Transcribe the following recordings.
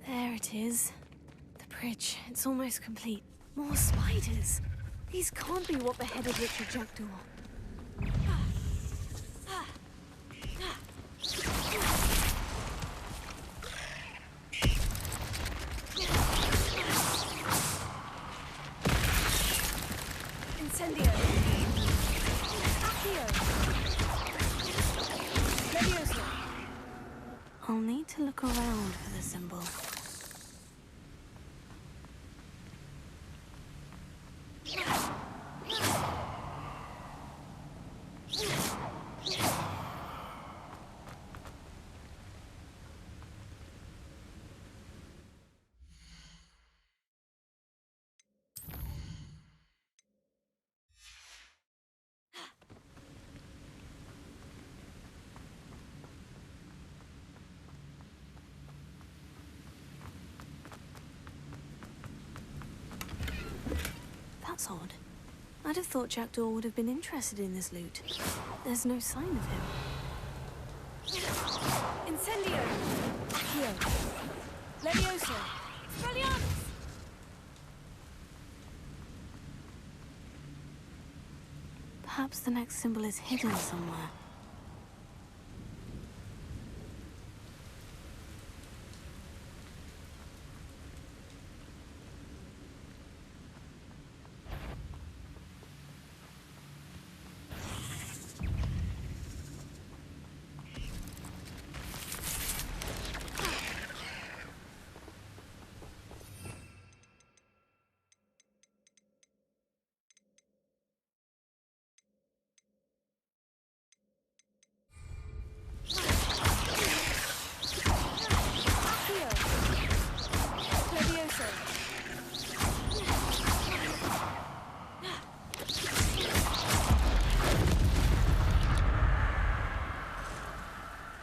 There it is. The bridge. It's almost complete. More spiders. These can't be what beheaded Richard Jackdaw. Incendio. Accio. Levioso. I'll need to look around for the symbol. That's odd. I'd have thought Jackdaw would have been interested in this loot. There's no sign of him. Incendio! Accio! Levioso! Expelliarmus! Perhaps the next symbol is hidden somewhere.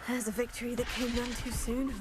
There's a victory that came none too soon.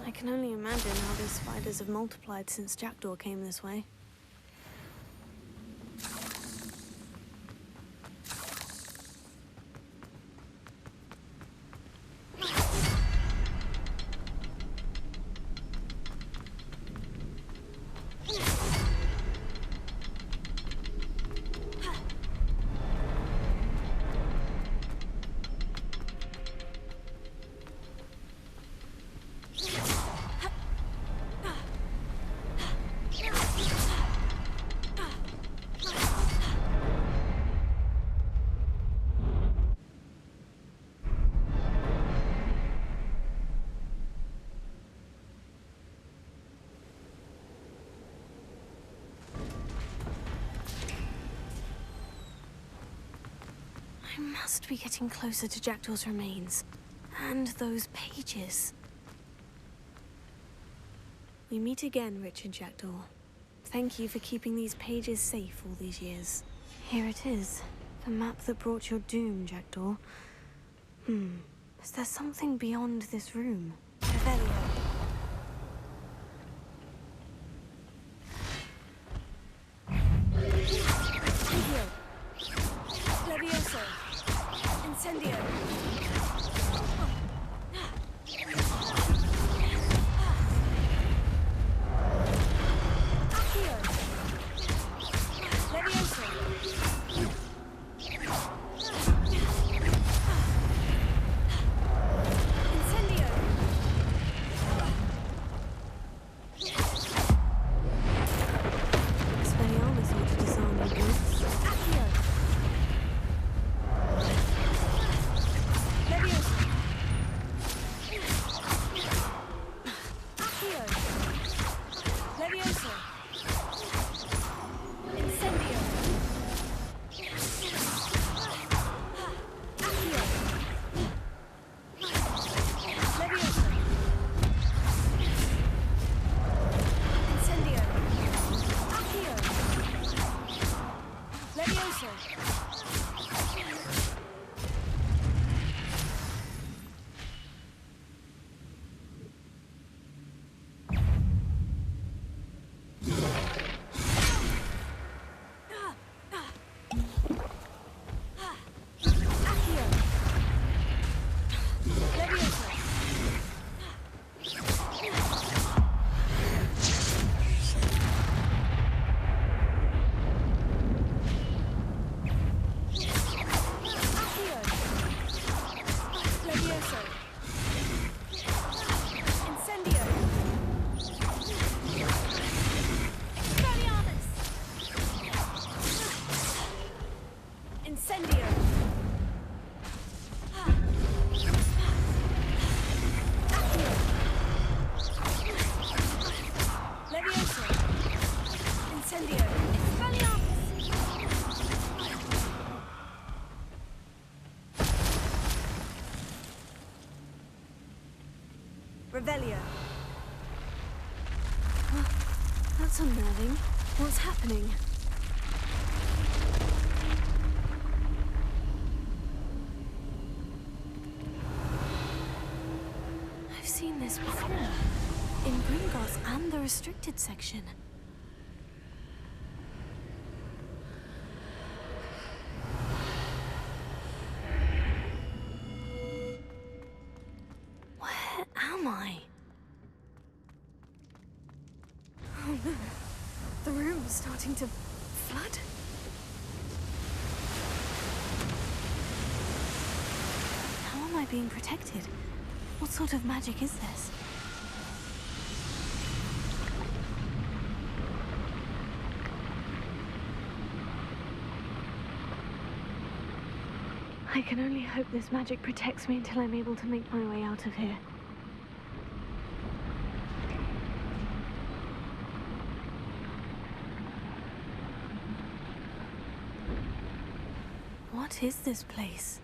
I can only imagine how those spiders have multiplied since Jackdaw came this way. I must be getting closer to Jackdaw's remains. And those pages. We meet again, Richard Jackdaw. Thank you for keeping these pages safe all these years. Here it is. The map that brought your doom, Jackdaw. Is there something beyond this room? Revelio. Levioso. Incendio. Revelio. That's unnerving. What's happening? I've seen this before. In Gringotts and the restricted section. Where am I? Oh no. The room's starting to flood. How am I being protected? What sort of magic is this? I can only hope this magic protects me until I'm able to make my way out of here. What is this place?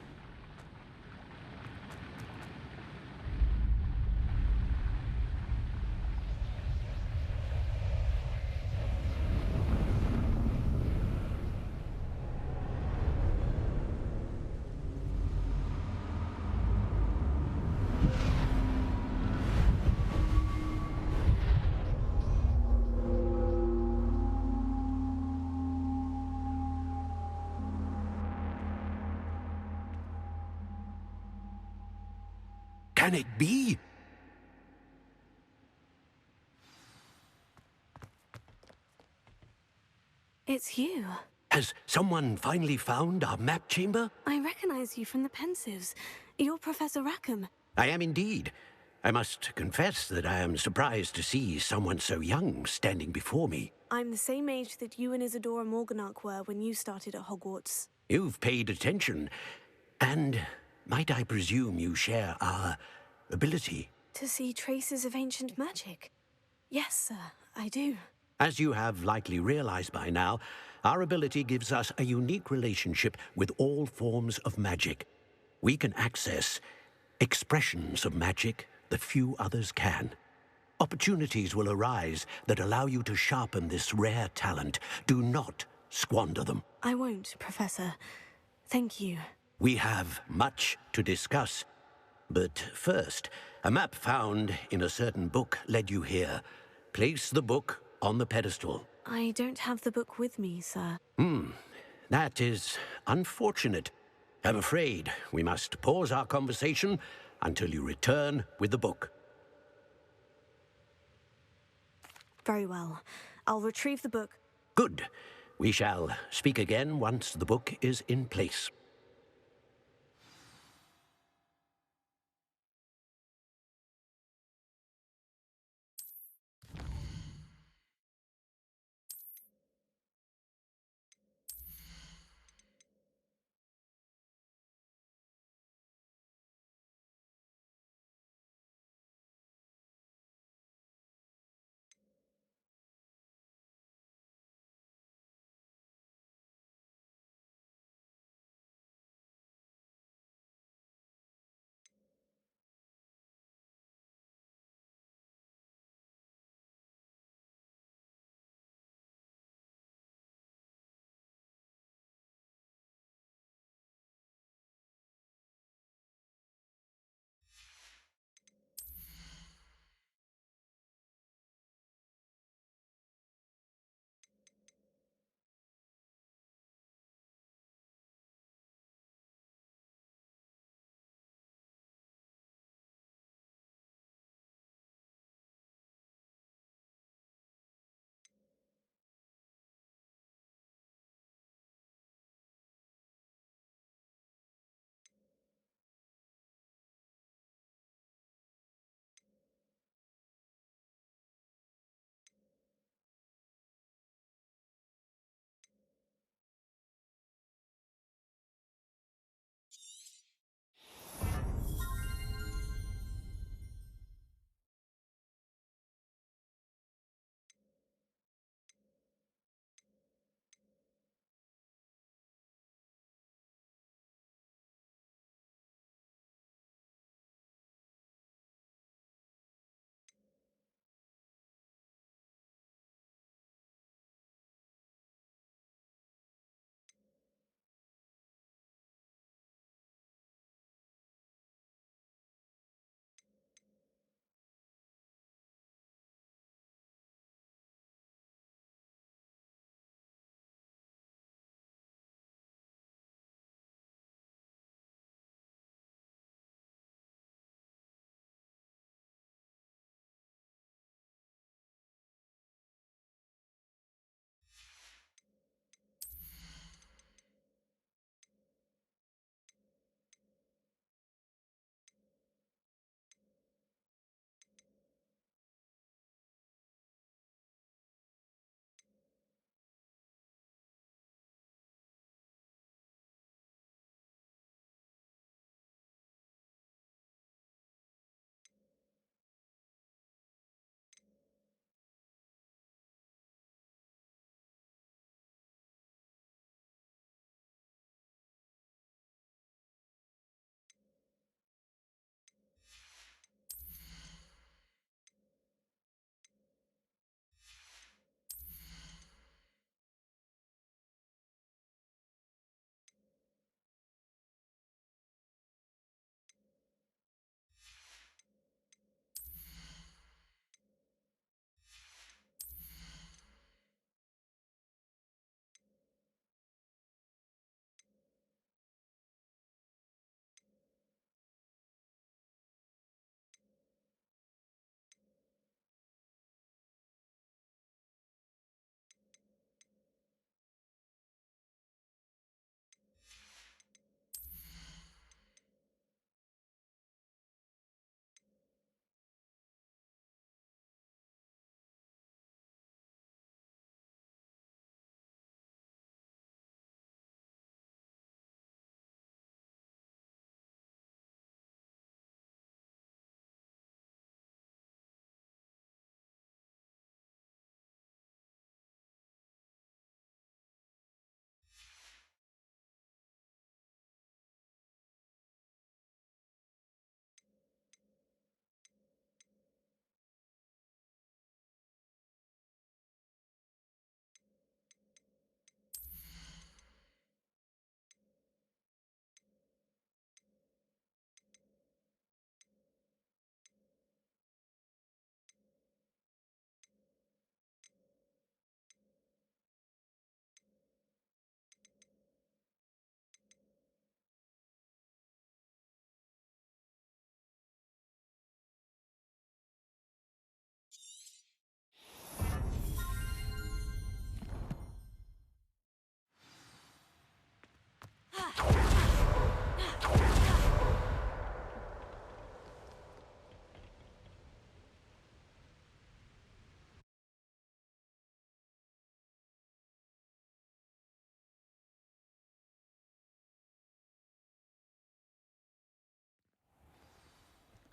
Can it be? It's you. Has someone finally found our map chamber? I recognize you from the Pensives. You're Professor Rackham. I am indeed. I must confess that I am surprised to see someone so young standing before me. I'm the same age that you and Isadora Morganach were when you started at Hogwarts. You've paid attention. And might I presume you share our ability? To see traces of ancient magic? Yes, sir, I do. As you have likely realized by now, our ability gives us a unique relationship with all forms of magic. We can access expressions of magic that few others can. Opportunities will arise that allow you to sharpen this rare talent. Do not squander them. I won't, Professor. Thank you. We have much to discuss. But first, a map found in a certain book led you here. Place the book on the pedestal. I don't have the book with me, sir. That is unfortunate. I'm afraid we must pause our conversation until you return with the book. Very well. I'll retrieve the book. Good. We shall speak again once the book is in place.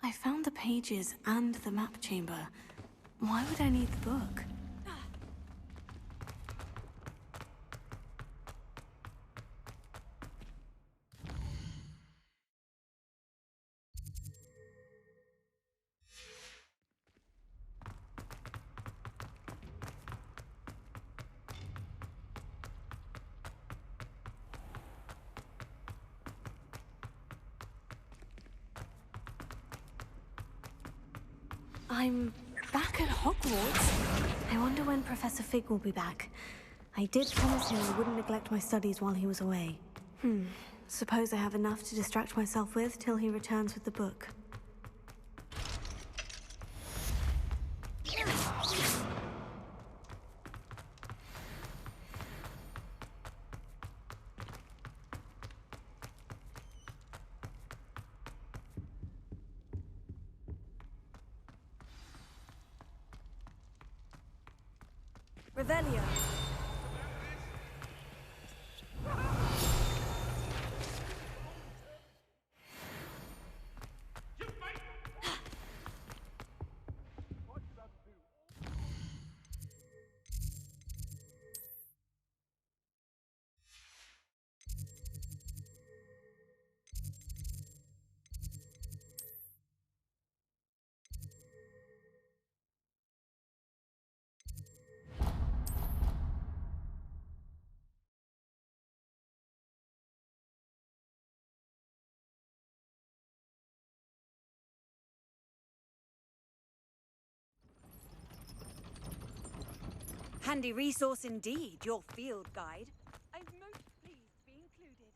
I found the pages and the map chamber. Why would I need the book? I'm back at Hogwarts. I wonder when Professor Fig will be back. I did promise him I wouldn't neglect my studies while he was away. Suppose I have enough to distract myself with till he returns with the book. Revelio. Handy resource indeed, your field guide. I'm most pleased to be included.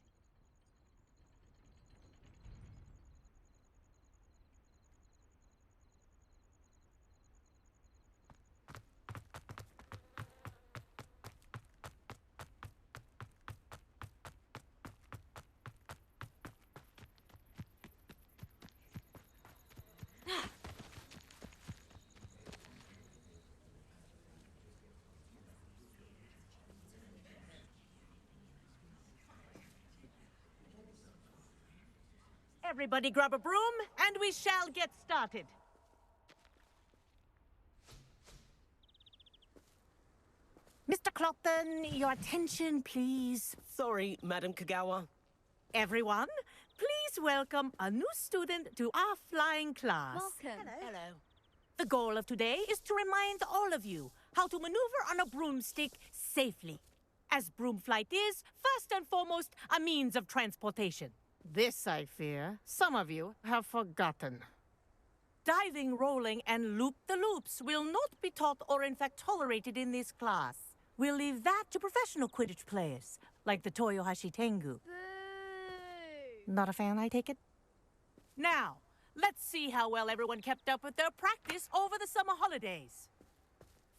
Everybody grab a broom, and we shall get started. Mr. Clopton, your attention, please. Sorry, Madam Kagawa. Everyone, please welcome a new student to our flying class. Welcome. Hello. The goal of today is to remind all of you how to maneuver on a broomstick safely, as broom flight is, first and foremost, a means of transportation. This, I fear, some of you have forgotten. Diving, rolling, and loop-the-loops will not be taught or in fact tolerated in this class. We'll leave that to professional Quidditch players, like the Toyohashi Tengu. Boo! Not a fan, I take it? Now, let's see how well everyone kept up with their practice over the summer holidays.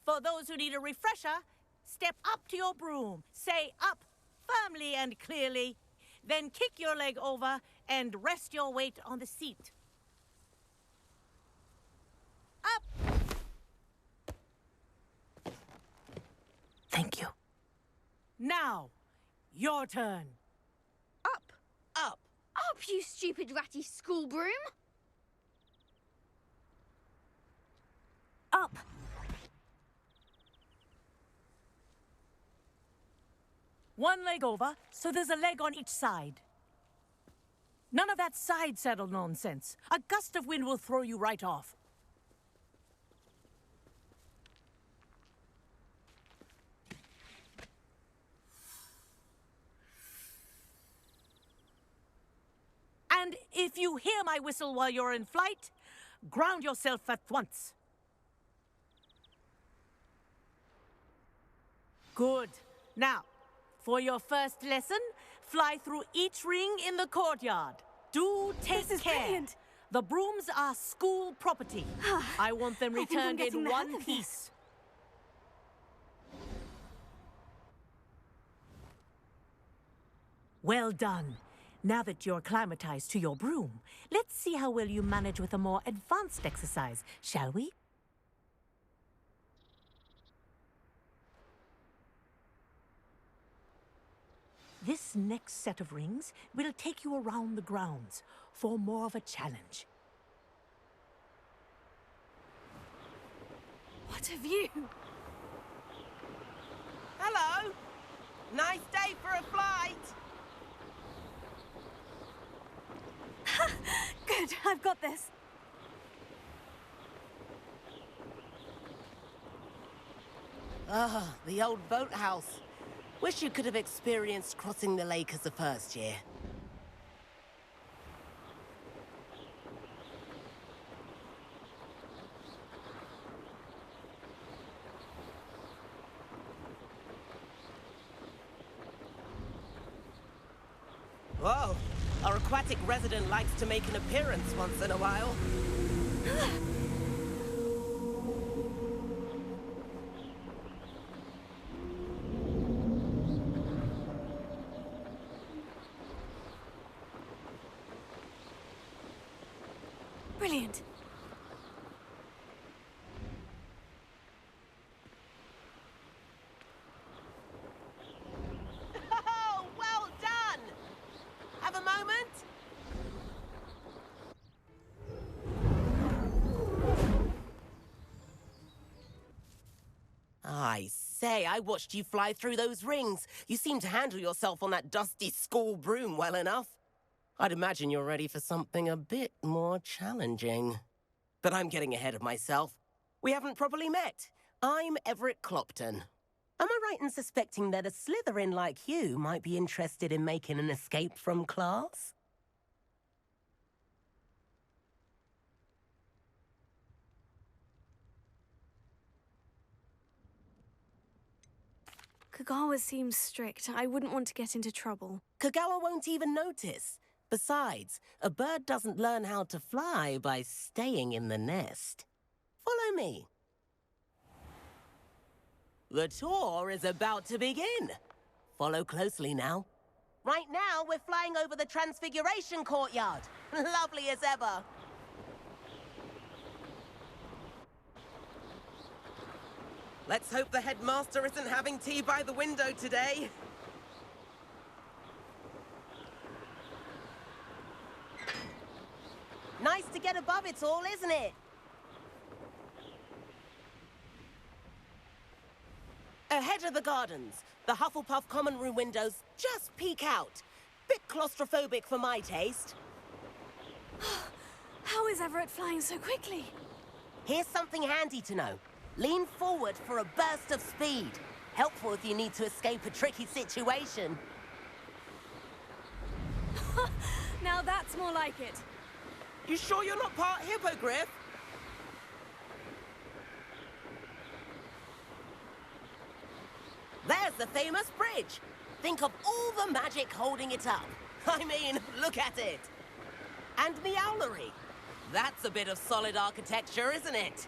For those who need a refresher, step up to your broom, say up firmly and clearly, then kick your leg over and rest your weight on the seat. Up! Thank you. Now, your turn. Up! Up! Up, you stupid ratty school broom! Up! One leg over, so there's a leg on each side. None of that side saddle nonsense. A gust of wind will throw you right off. And if you hear my whistle while you're in flight, ground yourself at once. Good. Now, for your first lesson, fly through each ring in the courtyard. Do take This is care. brilliant. The brooms are school property. I want them I think I'm returned getting in the hang one of this. piece. Well done. Now that you're acclimatized to your broom, let's see how well you manage with a more advanced exercise, shall we? This next set of rings will take you around the grounds for more of a challenge. What a view! Hello! Nice day for a flight! Good, I've got this. Ah, the old boathouse. Wish you could have experienced crossing the lake as a first year. Whoa, our aquatic resident likes to make an appearance once in a while. Brilliant. Oh, well done! Have a moment? I say, I watched you fly through those rings. You seem to handle yourself on that dusty school broom well enough. I'd imagine you're ready for something a bit more challenging. But I'm getting ahead of myself. We haven't properly met. I'm Everett Clopton. Am I right in suspecting that a Slytherin like you might be interested in making an escape from class? Kagawa seems strict. I wouldn't want to get into trouble. Kagawa won't even notice. Besides, a bird doesn't learn how to fly by staying in the nest. Follow me. The tour is about to begin. Follow closely now. Right now, we're flying over the Transfiguration Courtyard. Lovely as ever. Let's hope the headmaster isn't having tea by the window today. Nice to get above it all, isn't it? Ahead of the gardens, the Hufflepuff common room windows just peek out. Bit claustrophobic for my taste. How is Everett flying so quickly? Here's something handy to know. Lean forward for a burst of speed. Helpful if you need to escape a tricky situation. Now that's more like it. You sure you're not part hippogriff? There's the famous bridge. Think of all the magic holding it up. I mean, look at it. And the owlery. That's a bit of solid architecture, isn't it?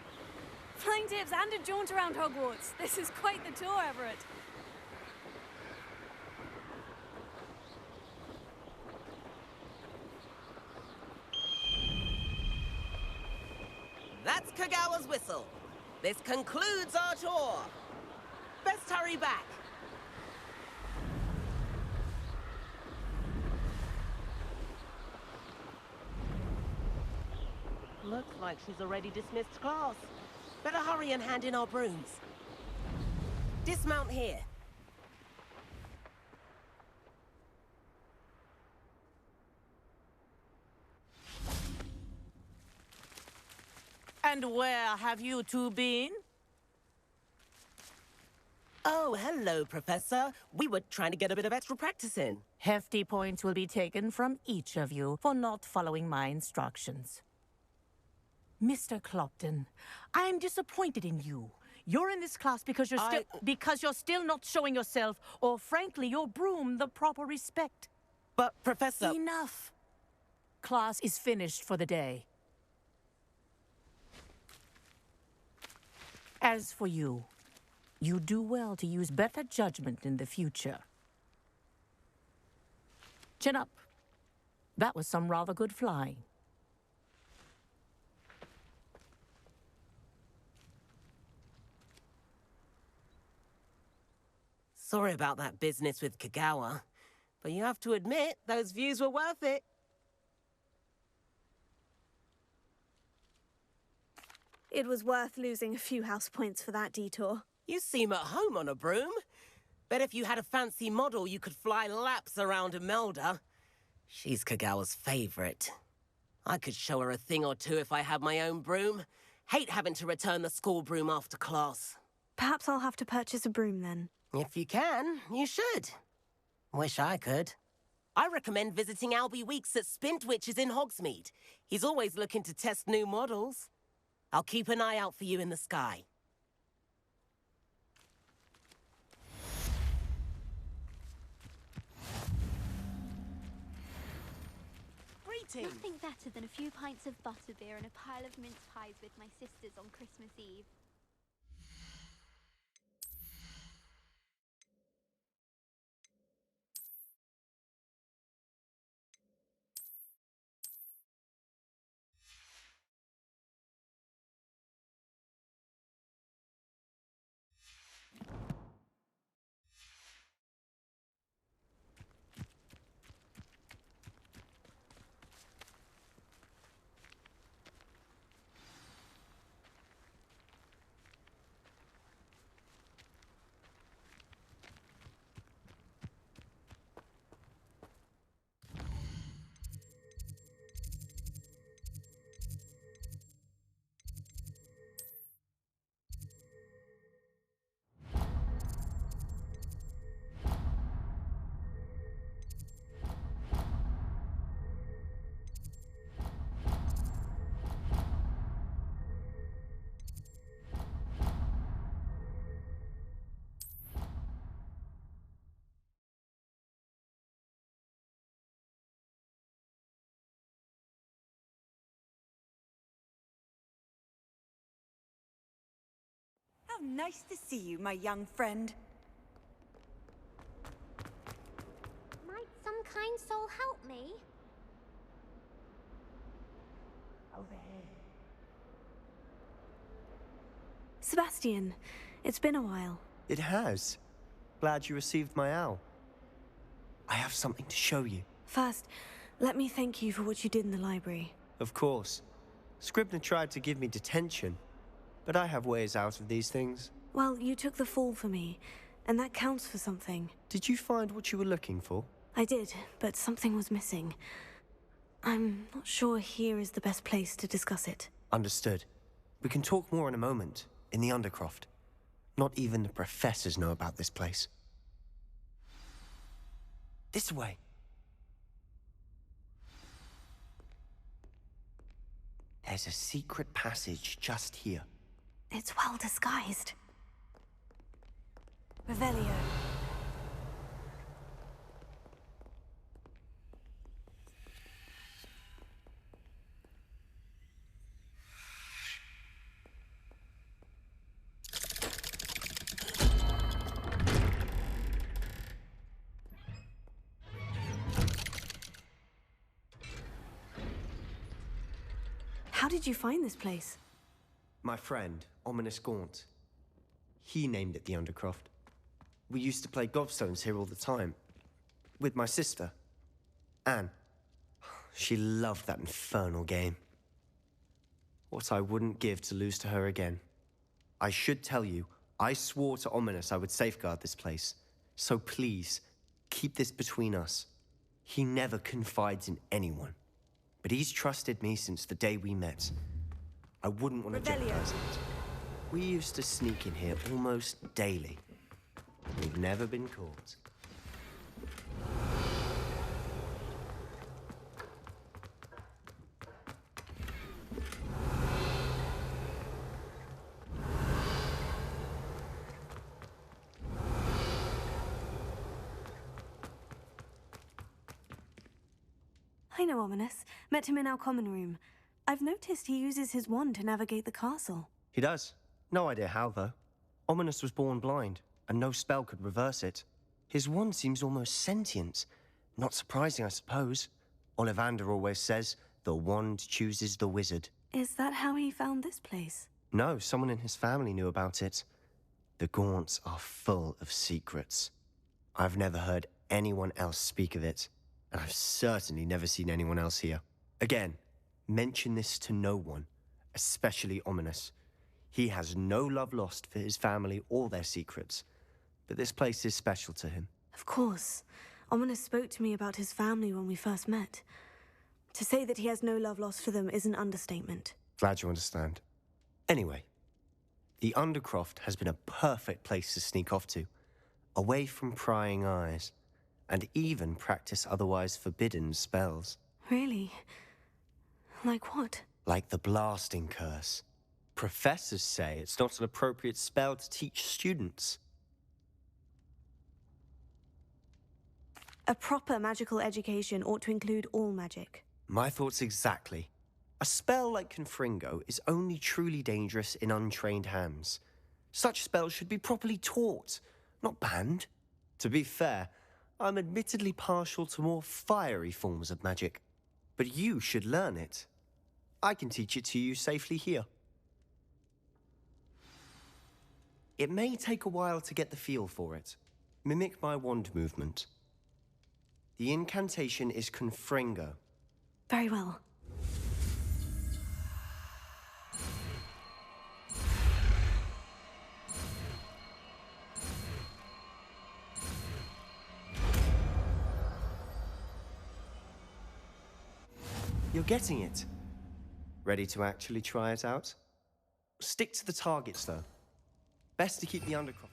Flying tips and a jaunt around Hogwarts. This is quite the tour, Everett. That's Kagawa's whistle. This concludes our tour. Best hurry back. Looks like she's already dismissed class. Better hurry and hand in our brooms. Dismount here. And where have you two been? Oh, hello, Professor. We were trying to get a bit of extra practice in. Hefty points will be taken from each of you for not following my instructions. Mr. Clopton, I'm disappointed in you. You're in this class because you're still not showing yourself, or frankly, your broom, the proper respect. But, Professor... Enough. Class is finished for the day. As for you, you do well to use better judgment in the future. Chin up. That was some rather good flying. Sorry about that business with Kagawa, but you have to admit, those views were worth it. It was worth losing a few house points for that detour. You seem at home on a broom. Bet if you had a fancy model, you could fly laps around Imelda. She's Kagawa's favorite. I could show her a thing or two if I had my own broom. Hate having to return the school broom after class. Perhaps I'll have to purchase a broom then. If you can, you should. Wish I could. I recommend visiting Albie Weeks at Spintwitches in Hogsmeade. He's always looking to test new models. I'll keep an eye out for you in the sky. Greetings. Nothing better than a few pints of butterbeer and a pile of mince pies with my sisters on Christmas Eve. How nice to see you, my young friend. Might some kind soul help me? Sebastian, it's been a while. It has. Glad you received my owl. I have something to show you. First, let me thank you for what you did in the library. Of course. Scribner tried to give me detention, but I have ways out of these things. Well, you took the fall for me, and that counts for something. Did you find what you were looking for? I did, but something was missing. I'm not sure here is the best place to discuss it. Understood. We can talk more in a moment, in the Undercroft. Not even the professors know about this place. This way. There's a secret passage just here. It's well disguised. Revelio. How did you find this place? My friend, Ominous Gaunt. He named it the Undercroft. We used to play gobstones here all the time. With my sister, Anne. She loved that infernal game. What I wouldn't give to lose to her again. I should tell you, I swore to Ominous I would safeguard this place. So please, keep this between us. He never confides in anyone. But he's trusted me since the day we met. I wouldn't want to jeopardize it. We used to sneak in here almost daily. We've never been caught. I know Ominous. Met him in our common room. I've noticed he uses his wand to navigate the castle. He does. No idea how, though. Ominous was born blind, and no spell could reverse it. His wand seems almost sentient, Not surprising, I suppose. Ollivander always says, the wand chooses the wizard. Is that how he found this place? No, someone in his family knew about it. The Gaunts are full of secrets. I've never heard anyone else speak of it, and I've certainly never seen anyone else here. Again, mention this to no one, especially Ominous. He has no love lost for his family or their secrets, but this place is special to him. Of course. Ominous spoke to me about his family when we first met. To say that he has no love lost for them is an understatement. Glad you understand. Anyway, the Undercroft has been a perfect place to sneak off to, away from prying eyes, and even practice otherwise forbidden spells. Really? Like what? Like the blasting curse. Professors say it's not an appropriate spell to teach students. A proper magical education ought to include all magic. My thoughts exactly. A spell like Confringo is only truly dangerous in untrained hands. Such spells should be properly taught, not banned. To be fair, I'm admittedly partial to more fiery forms of magic. But you should learn it. I can teach it to you safely here. It may take a while to get the feel for it. Mimic my wand movement. The incantation is Confringo. Very well. You're getting it. Ready to actually try it out? Stick to the targets, though. Best to keep the Undercroft.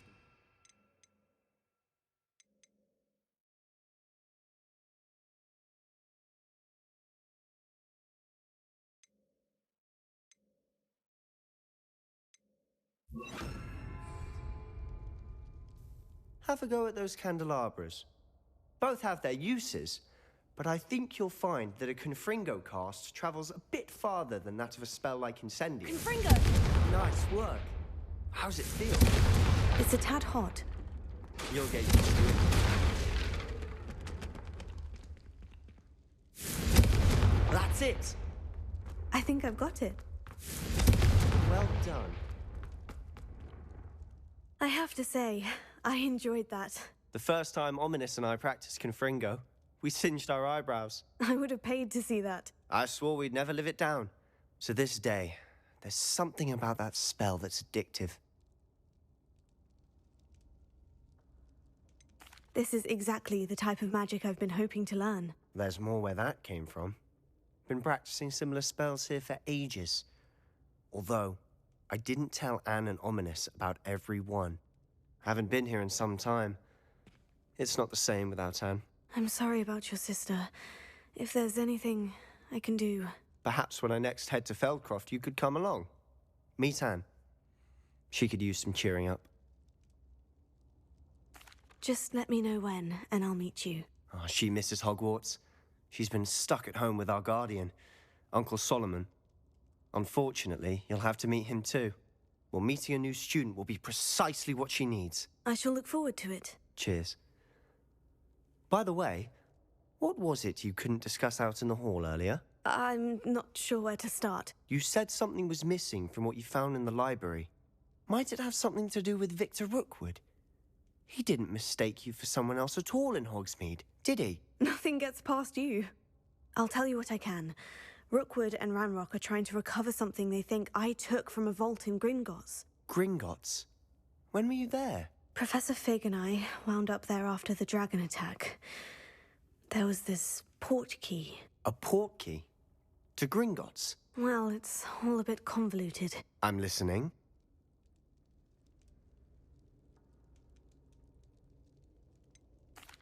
Have a go at those candelabras. Both have their uses, but I think you'll find that a Confringo cast travels a bit farther than that of a spell like Incendium. Confringo! Nice work. How's it feel? It's a tad hot. You'll get used to it. That's it. I think I've got it. Well done. I have to say, I enjoyed that. The first time Ominous and I practiced Confringo, we singed our eyebrows. I would have paid to see that. I swore we'd never live it down. So this day, there's something about that spell that's addictive. This is exactly the type of magic I've been hoping to learn. There's more where that came from. Been practicing similar spells here for ages. Although, I didn't tell Anne and Ominous about every one. Haven't been here in some time. It's not the same without Anne. I'm sorry about your sister. If there's anything I can do... Perhaps when I next head to Feldcroft, you could come along. Meet Anne. She could use some cheering up. Just let me know when, and I'll meet you. Oh, she misses Hogwarts. She's been stuck at home with our guardian, Uncle Solomon. Unfortunately, you'll have to meet him too. Well, meeting a new student will be precisely what she needs. I shall look forward to it. Cheers. By the way, what was it you couldn't discuss out in the hall earlier? I'm not sure where to start. You said something was missing from what you found in the library. Might it have something to do with Victor Rookwood? He didn't mistake you for someone else at all in Hogsmeade, did he? Nothing gets past you. I'll tell you what I can. Rookwood and Ranrock are trying to recover something they think I took from a vault in Gringotts. Gringotts? When were you there? Professor Fig and I wound up there after the dragon attack. There was this port key. A port key? To Gringotts? Well, it's all a bit convoluted. I'm listening.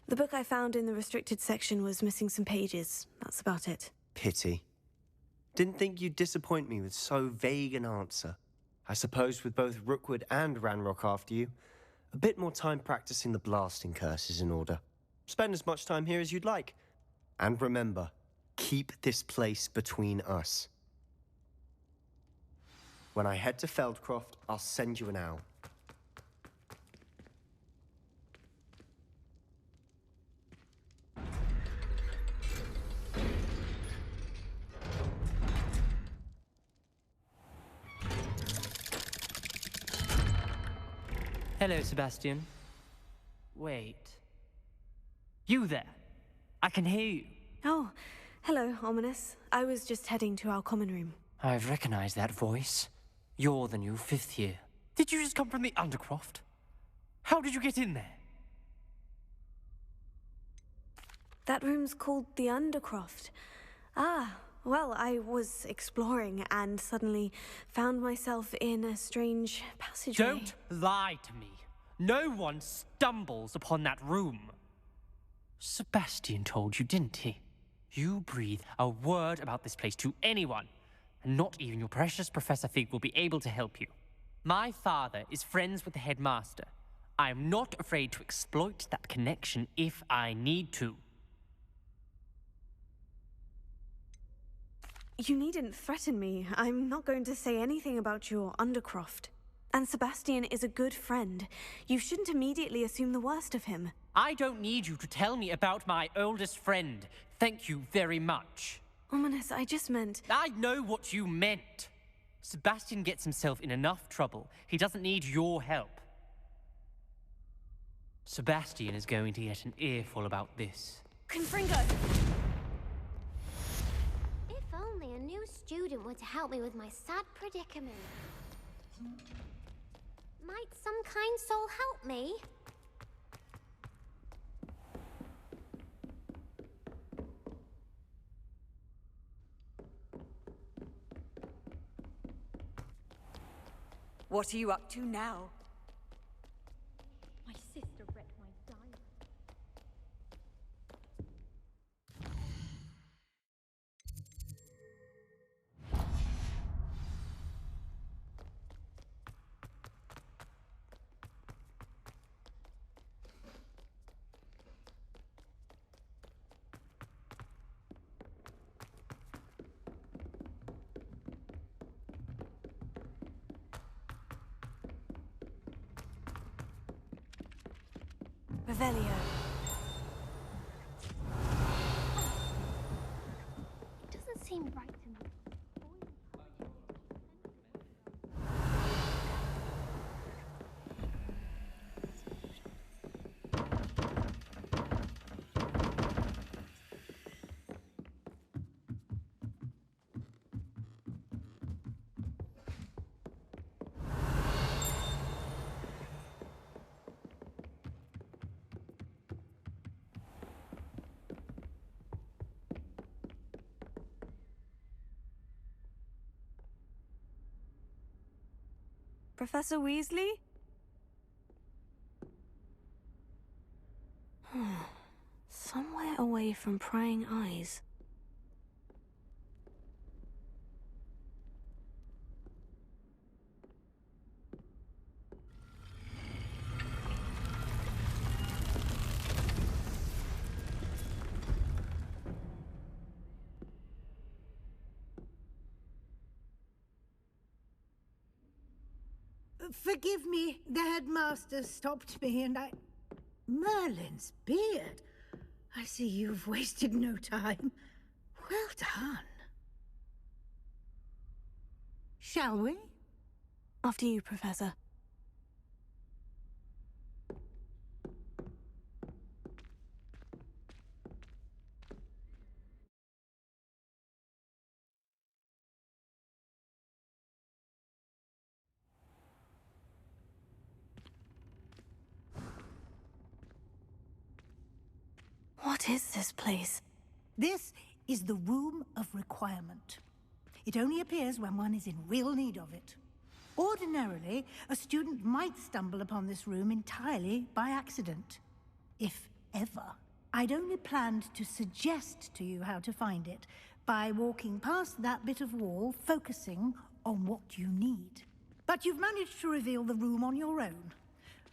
The book I found in the restricted section was missing some pages. That's about it. Pity. Didn't think you'd disappoint me with so vague an answer. I suppose with both Rookwood and Ranrock after you, a bit more time practicing the blasting curse is in order. Spend as much time here as you'd like. And remember, keep this place between us. When I head to Feldcroft, I'll send you an owl. Hello, Sebastian. Wait. You there? I can hear you. Oh, hello, Ominous. I was just heading to our common room. I've recognized that voice. You're the new 5th year. Did you just come from the Undercroft? How did you get in there? That room's called the Undercroft. Ah, well, I was exploring and suddenly found myself in a strange passageway. Don't lie to me. No one stumbles upon that room. Sebastian told you, didn't he? You breathe a word about this place to anyone, and not even your precious Professor Fig will be able to help you. My father is friends with the headmaster. I am not afraid to exploit that connection if I need to. You needn't threaten me. I'm not going to say anything about your Undercroft. And Sebastian is a good friend. You shouldn't immediately assume the worst of him. I don't need you to tell me about my oldest friend. Thank you very much. Ominous, I just meant... I know what you meant. Sebastian gets himself in enough trouble. He doesn't need your help. Sebastian is going to get an earful about this. Confringo! If only a new student were to help me with my sad predicament. Might some kind soul help me? What are you up to now? My sister read my diary. Revelio. It doesn't seem right to me. Professor Weasley? Somewhere away from prying eyes. Forgive me, the headmaster stopped me and I... Merlin's beard. I see you've wasted no time. Well done. Shall we? After you, Professor. What is this place? This is the Room of Requirement. It only appears when one is in real need of it. Ordinarily, a student might stumble upon this room entirely by accident. If ever. I'd only planned to suggest to you how to find it by walking past that bit of wall, focusing on what you need. But you've managed to reveal the room on your own.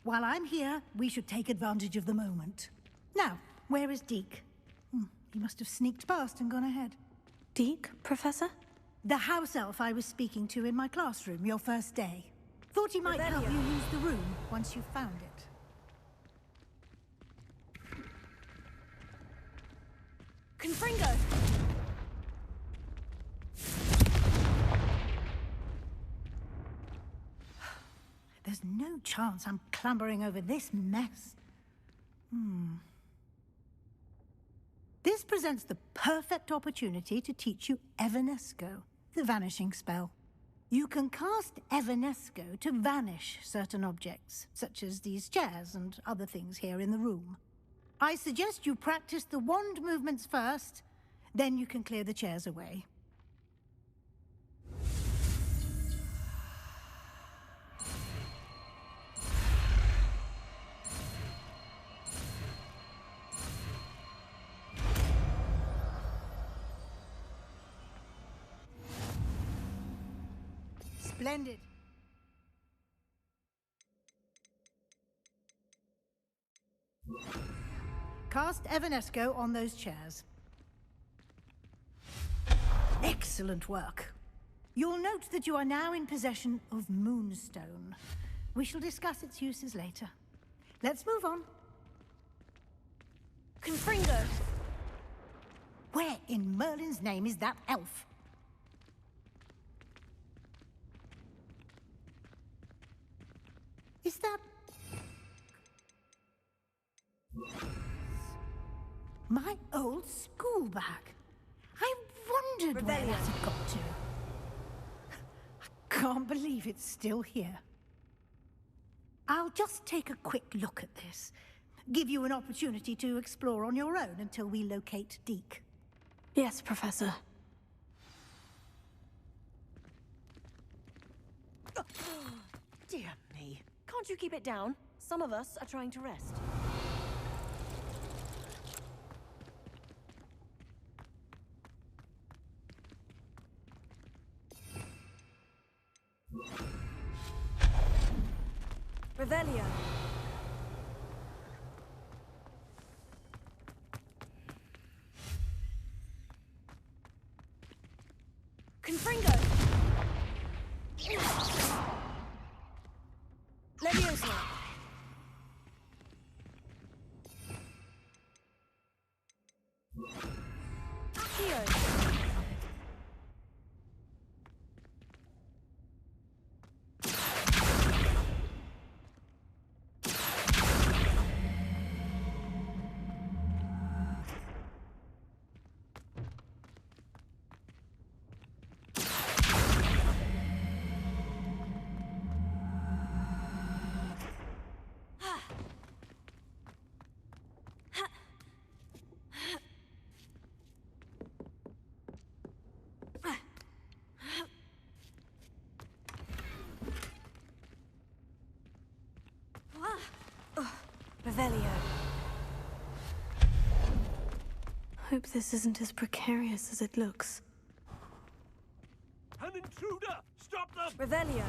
While I'm here, we should take advantage of the moment. Now, where is Deke? He must have sneaked past and gone ahead. Deke, Professor? The house elf I was speaking to in my classroom your first day. Thought he might help you use the room once you've found it. Confringo! There's no chance I'm clambering over this mess. This presents the perfect opportunity to teach you Evanesco, the vanishing spell. You can cast Evanesco to vanish certain objects, such as these chairs and other things here in the room. I suggest you practice the wand movements first, then you can clear the chairs away. Splendid. Cast Evanesco on those chairs. Excellent work. You'll note that you are now in possession of Moonstone. We shall discuss its uses later. Let's move on. Confringo! Where in Merlin's name is that elf? Is that... my old school bag? I wondered where that had got to. I can't believe it's still here. I'll just take a quick look at this. Give you an opportunity to explore on your own until we locate Deke. Yes, Professor. Dear me. Can't you keep it down? Some of us are trying to rest. Revelio. Confringo. Leviosa. Accio. Revelio. Hope this isn't as precarious as it looks. An intruder! Stop them! Revelio.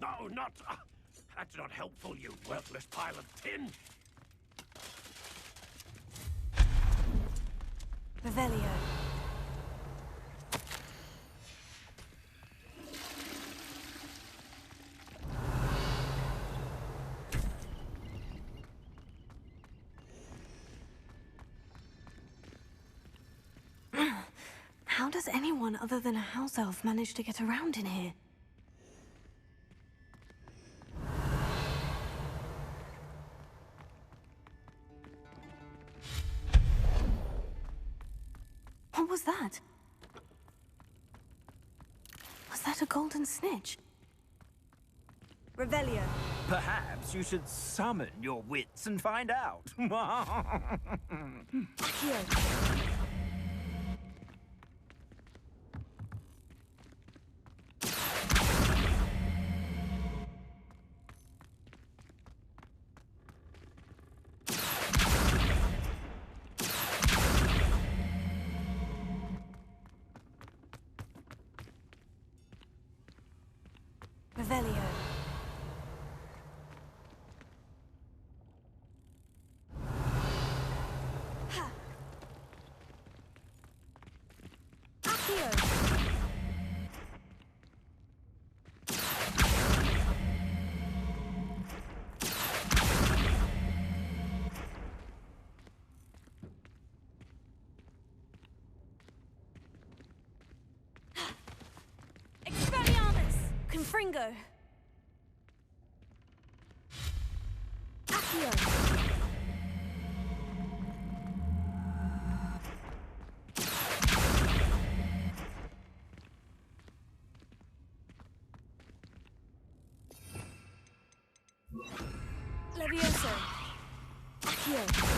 No, not... that's not helpful, you worthless pile of tin! Revelio. How does anyone other than a house elf manage to get around in here? What was that? Was that a golden snitch? Revelio. Perhaps you should summon your wits and find out. Accio. Revelio. Ha. Accio. Expelliarmus. Fringo! Accio! Levioso! Accio!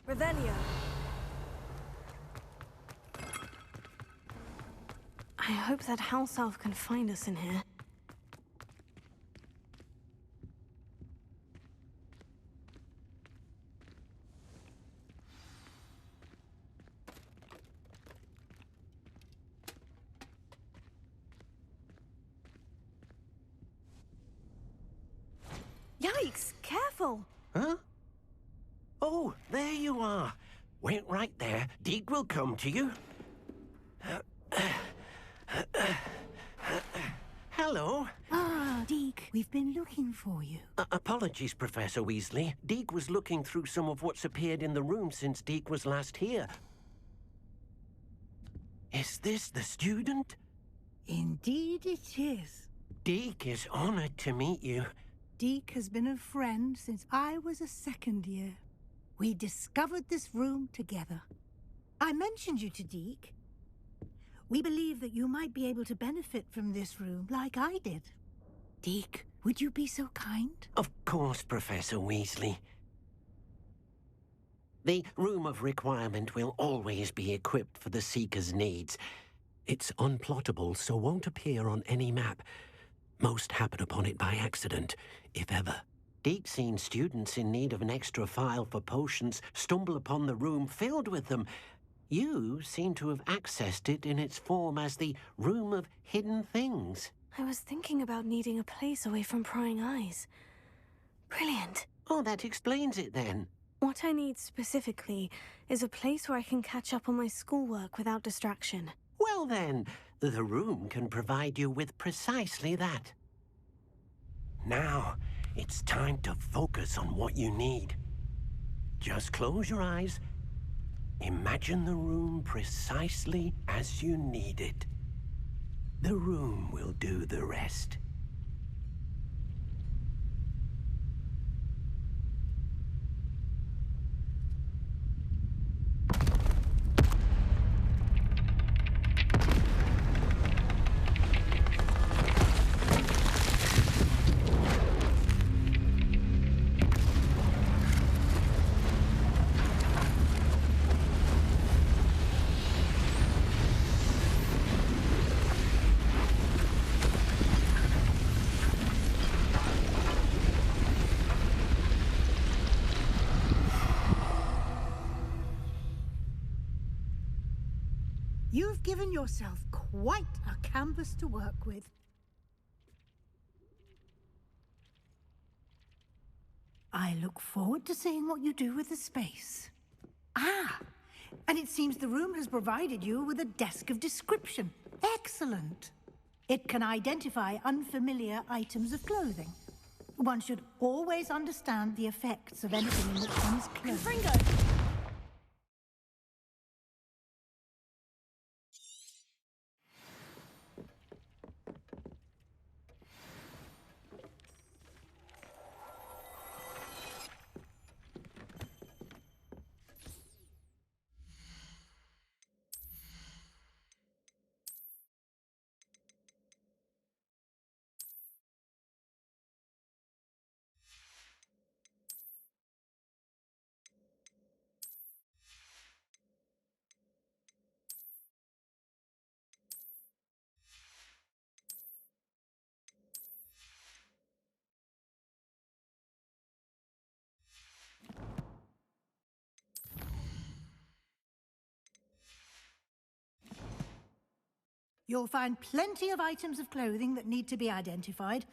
Revelio. I hope that house elf can find us in here. Yikes! Careful! Huh? Oh, there you are. Wait right there. Deke will come to you. Hello. Ah, Deke, we've been looking for you. Apologies, Professor Weasley. Deke was looking through some of what's appeared in the room since Deke was last here. Is this the student? Indeed it is. Deke is honored to meet you. Deke has been a friend since I was a second year. We discovered this room together. I mentioned you to Deke. We believe that you might be able to benefit from this room like I did. Deke, would you be so kind? Of course, Professor Weasley. The Room of Requirement will always be equipped for the Seeker's needs. It's unplottable, so won't appear on any map. Most happen upon it by accident, if ever. Deke's seen students in need of an extra file for potions stumble upon the room filled with them. You seem to have accessed it in its form as the Room of Hidden Things. I was thinking about needing a place away from prying eyes. Brilliant. Oh, that explains it then. What I need specifically is a place where I can catch up on my schoolwork without distraction. Well then, the room can provide you with precisely that. Now, it's time to focus on what you need. Just close your eyes. Imagine the room precisely as you need it. The room will do the rest. You've given yourself quite a canvas to work with. I look forward to seeing what you do with the space. Ah, and it seems the room has provided you with a desk of description. Excellent. It can identify unfamiliar items of clothing. One should always understand the effects of anything in which one is clothed. Fringo! You'll find plenty of items of clothing that need to be identified.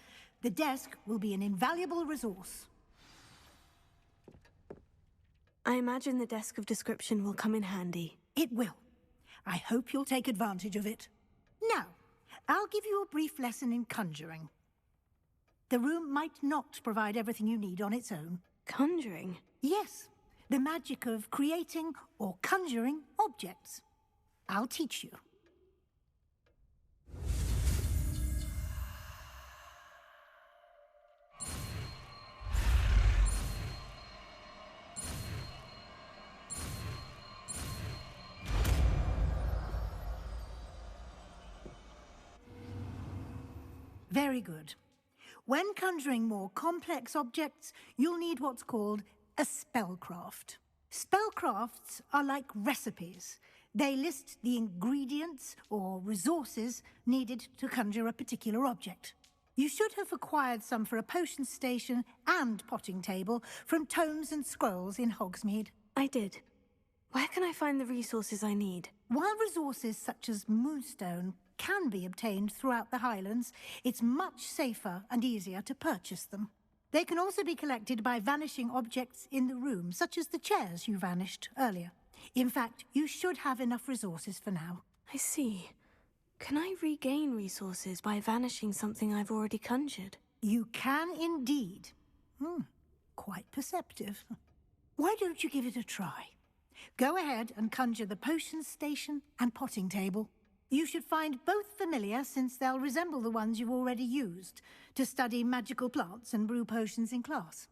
The desk will be an invaluable resource. I imagine the desk of description will come in handy. It will. I hope you'll take advantage of it. Now, I'll give you a brief lesson in conjuring. The room might not provide everything you need on its own. Conjuring? Yes, the magic of creating or conjuring objects. I'll teach you. Very good. When conjuring more complex objects, you'll need what's called a spellcraft. Spellcrafts are like recipes. They list the ingredients or resources needed to conjure a particular object. You should have acquired some for a potion station and potting table from tomes and scrolls in Hogsmeade. I did. Where can I find the resources I need? While resources such as moonstone can be obtained throughout the Highlands, it's much safer and easier to purchase them. They can also be collected by vanishing objects in the room, such as the chairs you vanished earlier. In fact, you should have enough resources for now. I see. Can I regain resources by vanishing something I've already conjured? You can indeed. Quite perceptive. Why don't you give it a try? Go ahead and conjure the potion station and potting table. You should find both familiar, since they'll resemble the ones you've already used to study magical plants and brew potions in class.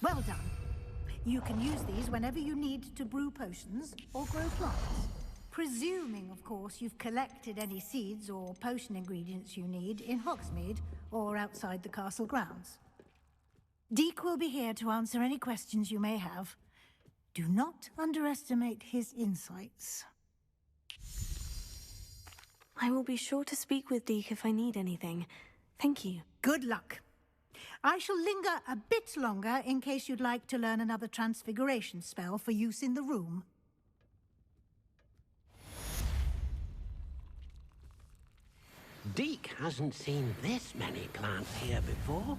Well done. You can use these whenever you need to brew potions or grow plants. Presuming, of course, you've collected any seeds or potion ingredients you need in Hogsmeade or outside the castle grounds. Deek will be here to answer any questions you may have. Do not underestimate his insights. I will be sure to speak with Deek if I need anything. Thank you. Good luck. I shall linger a bit longer in case you'd like to learn another transfiguration spell for use in the room. Deke hasn't seen this many plants here before.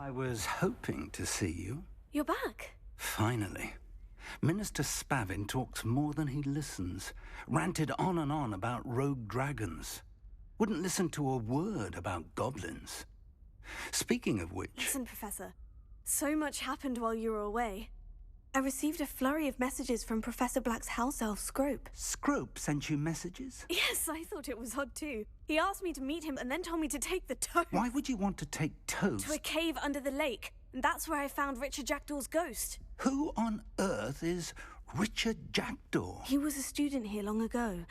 I was hoping to see you. You're back. Finally. Minister Spavin talks more than he listens. Ranted on and on about rogue dragons. Wouldn't listen to a word about goblins. Speaking of which... Listen, Professor. So much happened while you were away. I received a flurry of messages from Professor Black's house elf, Scrope. Scrope sent you messages? Yes, I thought it was odd too. He asked me to meet him and then told me to take the toast. Why would you want to take toast? To a cave under the lake. And that's where I found Richard Jackdaw's ghost. Who on earth is Richard Jackdaw? He was a student here long ago.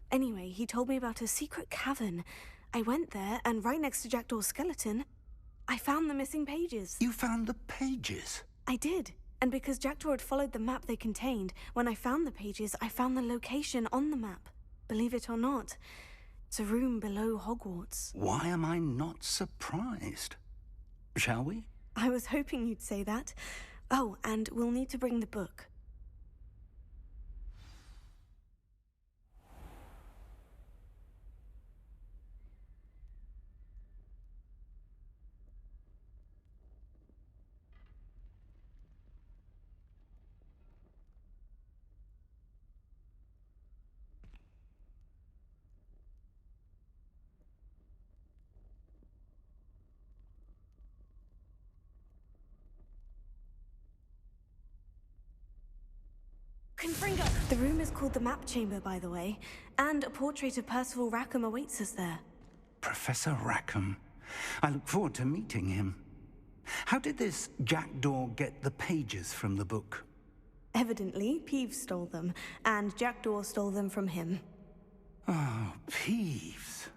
Anyway, he told me about a secret cavern. I went there, and right next to Jackdaw's skeleton, I found the missing pages. You found the pages? I did. And because Jackdaw had followed the map they contained, when I found the pages, I found the location on the map. Believe it or not, it's a room below Hogwarts. Why am I not surprised? Shall we? I was hoping you'd say that. Oh, and we'll need to bring the book. The room is called the Map Chamber, by the way, and a portrait of Percival Rackham awaits us there. Professor Rackham. I look forward to meeting him. How did this Jackdaw get the pages from the book? Evidently, Peeves stole them, and Jackdaw stole them from him. Oh, Peeves.